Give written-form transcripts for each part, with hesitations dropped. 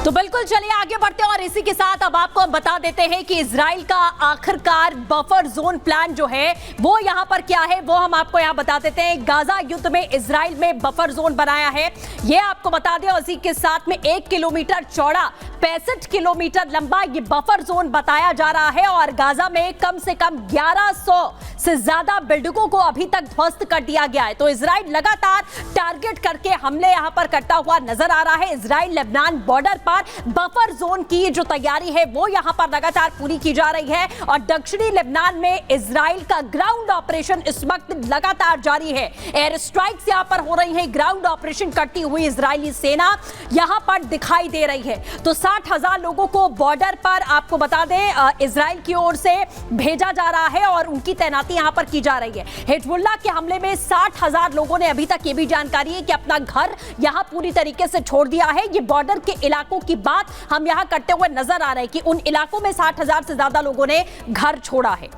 तो बिल्कुल चलिए आगे बढ़ते हैं और इसी के साथ अब आपको हम बता देते हैं कि इजराइल का आखिरकार बफर जोन प्लान जो है वो यहां पर क्या है वो हम आपको यहां बता देते हैं। गाजा युद्ध में इजराइल में बफर जोन बनाया है, ये आपको बता दें। और इसी के साथ में 1 किलोमीटर चौड़ा 65 किलोमीटर लंबा ये बफर जोन बताया जा रहा है और गाजा में कम से कम 1100 से ज्यादा बिल्डिंगों को अभी तक ध्वस्त कर दिया गया है। तो इजराइल लगातार टारगेट करके हमले यहां पर करता हुआ नजर आ रहा है। इजराइल लेबनान बॉर्डर पर बफर जोन की जो तैयारी है वो यहां पर लगातार पूरी की जा रही है और दक्षिणी लेबनान में इजराइल का ग्राउंड ऑपरेशन इस वक्त लगातार जारी है। एयर स्ट्राइक्स यहां पर हो रही है, ग्राउंड ऑपरेशन करती हुई इजरायली सेना यहां पर दिखाई दे रही है। तो 60,000 लोगों को बॉर्डर पर आपको बता दें इजराइल की ओर से भेजा जा रहा है और उनकी तैनाती यहां पर की जा रही है। हिजबुल्लाह के हमले में 60,000 लोगों ने अभी तक ये भी जानकारी है कि अपना घर यहां पूरी तरीके से छोड़ दिया है। ये बॉर्डर के इलाकों की बात हम यहां करते हुए नजर आ रहे हैं कि उन इलाकों में 60,000 से ज्यादा लोगों ने घर छोड़ा है।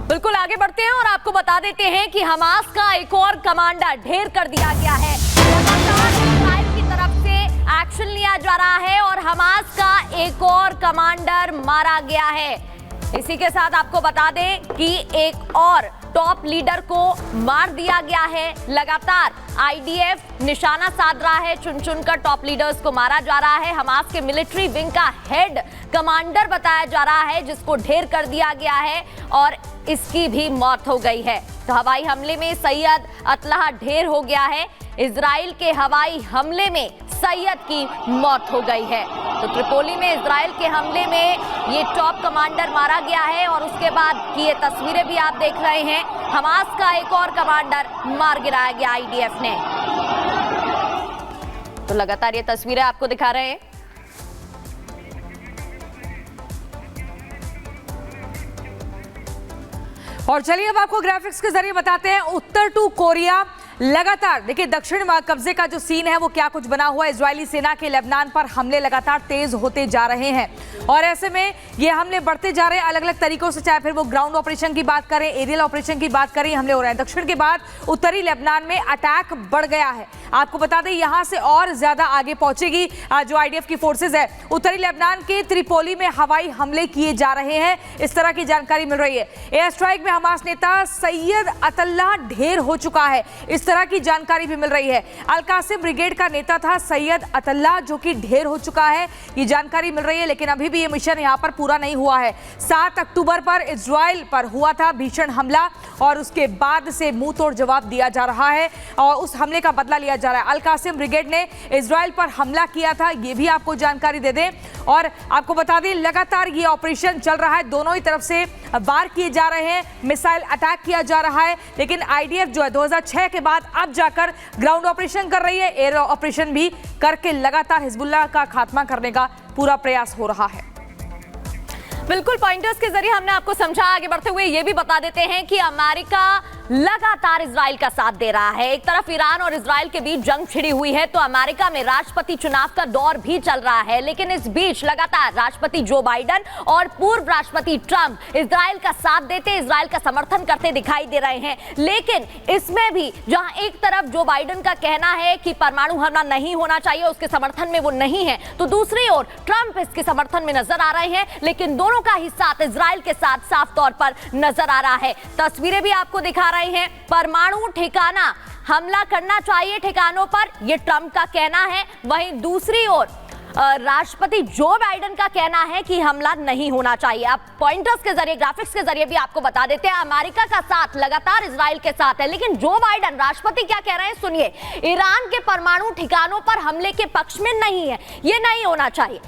बिल्कुल आगे बढ़ते हैं और आपको बता देते हैं कि हमास का एक और कमांडर ढेर कर दिया गया है। लगातार इजराइल की तरफ से एक्शन लिया जा रहा है और हमास का एक और कमांडर मारा गया है। इसी के साथ आपको बता दें कि एक और टॉप लीडर को मार दिया गया है। लगातार आईडीएफ निशाना साध रहा है, चुन चुनकर टॉप लीडर्स को मारा जा रहा है। हमास के मिलिट्री विंग का हेड कमांडर बताया जा रहा है जिसको ढेर कर दिया गया है और इसकी भी मौत हो गई है। तो हवाई हमले में सैयद अतलाह ढेर हो गया है। इजराइल के हवाई हमले में सैयद की मौत हो गई है। तो त्रिपोली में इजराइल के हमले में ये टॉप कमांडर मारा गया है और उसके बाद की ये तस्वीरें भी आप देख रहे हैं। हमास का एक और कमांडर मार गिराया गया आईडीएफ ने। तो लगातार ये तस्वीरें आपको दिखा रहे हैं। और चलिए अब आपको ग्राफिक्स के जरिए बताते हैं उत्तर टू कोरिया। लगातार देखिए दक्षिण कब्जे का जो सीन है वो क्या कुछ बना हुआ है। इजरायली सेना के लेबनान पर हमले लगातार तेज होते जा रहे हैं और ऐसे में ये हमले बढ़ते जा रहे हैं अलग अलग तरीकों से, चाहे फिर वो ग्राउंड ऑपरेशन की बात करें, एरियल ऑपरेशन की बात करें, हमले हो रहे हैं। दक्षिण के बाद उत्तरी लेबनान में अटैक बढ़ गया है। आपको बता दें यहां से और ज्यादा आगे पहुंचेगी जो आईडीएफ की फोर्सेज है। उत्तरी लेबनान के त्रिपोली में हवाई हमले किए जा रहे हैं, इस तरह की जानकारी मिल रही है। एयर स्ट्राइक में हमास नेता सैयद अतल्लाह ढेर हो चुका है, इस तरह की जानकारी भी मिल रही है। अल कासिम ब्रिगेड का नेता था सैयद अतल्लाह जो कि ढेर हो चुका है, ये जानकारी मिल रही है। लेकिन अभी भी ये मिशन यहां पर पूरा नहीं हुआ है। 7 अक्टूबर पर इजराइल पर हुआ था भीषण हमला और उसके बाद से मुंह तोड़ जवाब दिया जा रहा है और उस हमले का बदला लिया जा रहा है। अल कासिम ब्रिगेड ने इजराइल पर हमला किया था, ये भी आपको जानकारी दे दें। और आपको बता दें लगातार ये ऑपरेशन चल रहा है, दोनों ही तरफ से वार किए जा रहे हैं, मिसाइल अटैक किया जा रहा है। लेकिन आईडीएफ जो है 2006 के बाद अब जाकर ग्राउंड ऑपरेशन कर रही है, एयर ऑपरेशन भी करके लगातार हिजबुल्लाह का खात्मा करने का पूरा प्रयास हो रहा है। बिल्कुल पॉइंटर्स के जरिए हमने आपको समझा। आगे बढ़ते हुए ये भी बता देते हैं कि अमेरिका लगातार इजराइल का साथ दे रहा है। एक तरफ ईरान और इजराइल के बीच जंग छिड़ी हुई है तो अमेरिका में राष्ट्रपति चुनाव का दौर भी चल रहा है। लेकिन इस बीच लगातार राष्ट्रपति जो बाइडेन और पूर्व राष्ट्रपति ट्रंप इजराइल का साथ देते, इजराइल का समर्थन करते दिखाई दे रहे हैं। लेकिन इसमें भी जहां एक तरफ जो बाइडेन का कहना है कि परमाणु हमला नहीं होना चाहिए, उसके समर्थन में वो नहीं है, तो दूसरी ओर ट्रंप इसके समर्थन में नजर आ रहे हैं। लेकिन दोनों का ही साथ इजराइल के साथ साफ तौर पर नजर आ रहा है। तस्वीरें भी आपको दिखा रहे हैं। परमाणु ठिकाना हमला करना चाहिए ठिकानों पर, यह ट्रंप का कहना है। वहीं दूसरी ओर राष्ट्रपति जो बाइडेन का कहना है कि हमला नहीं होना चाहिए। आप पॉइंटर्स के जरिए, ग्राफिक्स के जरिए भी आपको बता देते हैं अमेरिका का साथ लगातार इजराइल के साथ है। लेकिन जो बाइडेन राष्ट्रपति क्या कह रहे हैं सुनिए। ईरान के परमाणु ठिकानों पर हमले के पक्ष में नहीं है, ये नहीं होना चाहिए।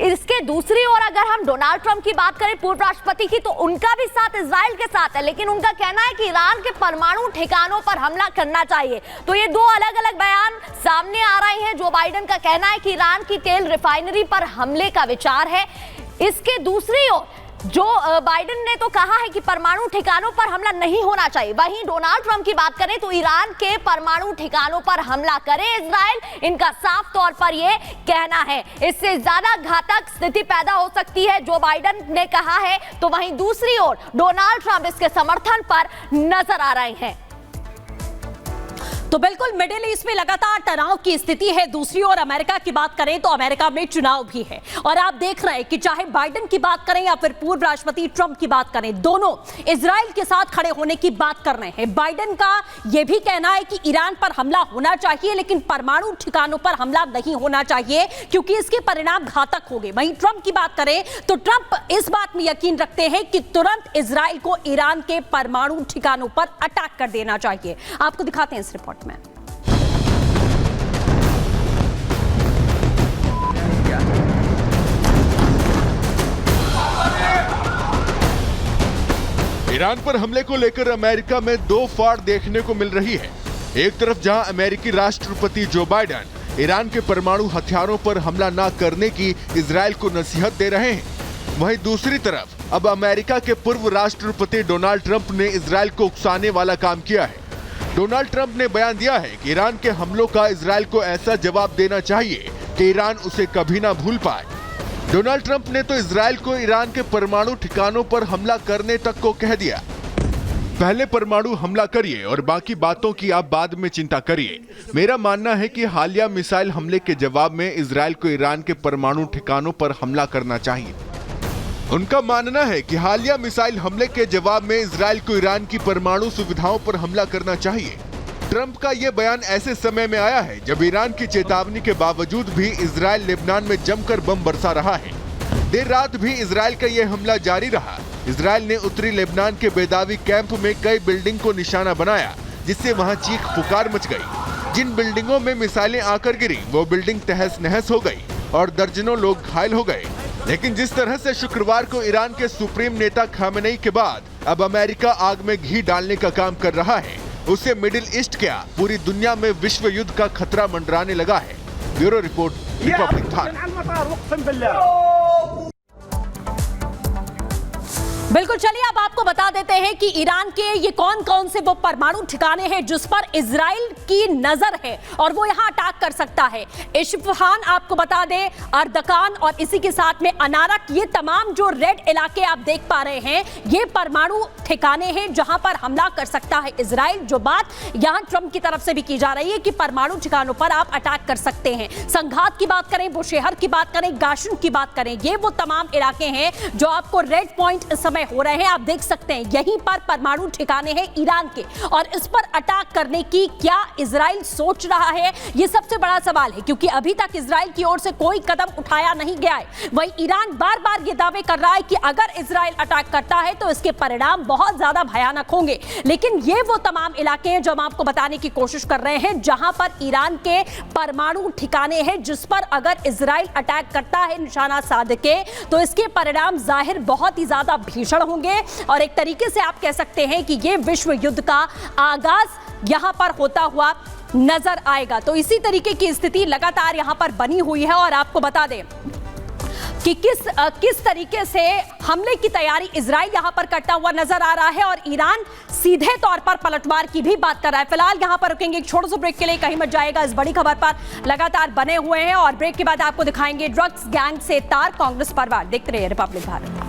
इसके दूसरी ओर अगर हम डोनाल्ड ट्रंप की बात करें, पूर्व राष्ट्रपति की, तो उनका भी साथ इजराइल के साथ है। लेकिन उनका कहना है कि ईरान के परमाणु ठिकानों पर हमला करना चाहिए। तो ये दो अलग अलग बयान सामने आ रहे हैं। जो बाइडेन का कहना है कि ईरान की तेल रिफाइनरी पर हमले का विचार है, इसके दूसरी ओर जो बाइडेन ने तो कहा है कि परमाणु ठिकानों पर हमला नहीं होना चाहिए। वहीं डोनाल्ड ट्रंप की बात करें तो ईरान के परमाणु ठिकानों पर हमला करे इजराइल, इनका साफ तौर पर यह कहना है। इससे ज्यादा घातक स्थिति पैदा हो सकती है जो बाइडेन ने कहा है, तो वहीं दूसरी ओर डोनाल्ड ट्रंप इसके समर्थन पर नजर आ रहे हैं। तो बिल्कुल मिडिल ईस्ट में लगातार तनाव की स्थिति है। दूसरी ओर अमेरिका की बात करें तो अमेरिका में चुनाव भी है और आप देख रहे हैं कि चाहे बाइडेन की बात करें या फिर पूर्व राष्ट्रपति ट्रंप की बात करें, दोनों इजराइल के साथ खड़े होने की बात कर रहे हैं। बाइडेन का यह भी कहना है कि ईरान पर हमला होना चाहिए लेकिन परमाणु ठिकानों पर हमला नहीं होना चाहिए क्योंकि इसके परिणाम घातक होंगे। वहीं ट्रंप की बात करें तो ट्रंप इस बात में यकीन रखते हैं कि तुरंत इजराइल को ईरान के परमाणु ठिकानों पर अटैक कर देना चाहिए। आपको दिखाते हैं इस रिपोर्ट में। ईरान पर हमले को लेकर अमेरिका में दो फाड़ देखने को मिल रही है। एक तरफ जहां अमेरिकी राष्ट्रपति जो बाइडेन ईरान के परमाणु हथियारों पर हमला न करने की इजराइल को नसीहत दे रहे हैं, वहीं दूसरी तरफ अब अमेरिका के पूर्व राष्ट्रपति डोनाल्ड ट्रंप ने इजराइल को उकसाने वाला काम किया है। डोनाल्ड ट्रंप ने बयान दिया है कि ईरान के हमलों का इजराइल को ऐसा जवाब देना चाहिए कि ईरान उसे कभी ना भूल पाए। डोनाल्ड ट्रंप ने तो इजराइल को ईरान के परमाणु ठिकानों पर हमला करने तक को कह दिया। पहले परमाणु हमला करिए और बाकी बातों की आप बाद में चिंता करिए। मेरा मानना है कि हालिया मिसाइल हमले के जवाब में इजराइल को ईरान के परमाणु ठिकानों पर हमला करना चाहिए। उनका मानना है कि हालिया मिसाइल हमले के जवाब में इजराइल को ईरान की परमाणु सुविधाओं पर हमला करना चाहिए। ट्रंप का यह बयान ऐसे समय में आया है जब ईरान की चेतावनी के बावजूद भी इजराइल लेबनान में जमकर बम बरसा रहा है। देर रात भी इजराइल का यह हमला जारी रहा। इजराइल ने उत्तरी लेबनान के बेदावी कैंप में कई बिल्डिंग को निशाना बनाया जिससे वहां चीख पुकार मच गई। जिन बिल्डिंगों में मिसाइलें आकर गिरी वो बिल्डिंग तहस नहस हो गई और दर्जनों लोग घायल हो गए। लेकिन जिस तरह से शुक्रवार को ईरान के सुप्रीम नेता खामेनेई के बाद अब अमेरिका आग में घी डालने का काम कर रहा है, उससे मिडिल ईस्ट क्या पूरी दुनिया में विश्व युद्ध का खतरा मंडराने लगा है। Bureau report, Republic Bharat. बिल्कुल, चलिए अब आपको बता देते हैं कि ईरान के ये कौन कौन से वो परमाणु ठिकाने हैं जिस पर इजराइल की नजर है और वो यहां अटैक कर सकता है। इस्फहान आपको बता दें, अर्दकान और इसी के साथ में अनारक, ये तमाम जो रेड इलाके आप देख पा रहे हैं ये परमाणु ठिकाने हैं जहां पर हमला कर सकता है इजराइल। जो बात यहां ट्रंप की तरफ से भी की जा रही है कि परमाणु ठिकानों पर आप अटैक कर सकते हैं। संघात की बात करें, बुशेहर की बात करें, गाशन की बात करें, ये वो तमाम इलाके हैं जो आपको रेड पॉइंट इस समय हो रहे हैं। आप देख सकते हैं यहीं पर परमाणु ठिकाने हैं ईरान के और इस पर अटैक करने की क्या इजराइल सोच रहा है, ये सबसे बड़ा सवाल है क्योंकि अभी तक इजराइल की ओर से कोई कदम उठाया नहीं गया है। वहीं ईरान बार बार ये दावे कर रहा है कि अगर इजराइल अटैक करता है तो इसके परिणाम बहुत ज्यादा भयानक होंगे। लेकिन ये वो तमाम इलाके हैं जो हम आपको बताने की कोशिश कर रहे हैं जहां पर ईरान के परमाणु ठिकाने हैं जिस पर अगर इजराइल अटैक करता है निशाना साध के तो इसके परिणाम जाहिर बहुत ही ज्यादा भीषण होंगे और एक तरीके से आप कह सकते हैं कि ये विश्व युद्ध का आगाज यहां पर होता हुआ नजर आएगा। तो इसी तरीके की स्थिति लगातार यहां पर बनी हुई है और आपको बता दें कि किस तरीके से हमले की तैयारी इजराइल यहां पर करता हुआ नजर आ रहा है और ईरान सीधे तौर पर पलटवार की भी बात कर रहा है। फिलहाल यहां पर रुकेंगे एक छोटे से ब्रेक के लिए, कहीं मत जाएगा। इस बड़ी खबर पर लगातार बने हुए हैं और ब्रेक के बाद आपको दिखाएंगे ड्रग्स गैंग से तार कांग्रेस परिवार। देखते रहिए रिपब्लिक भारत।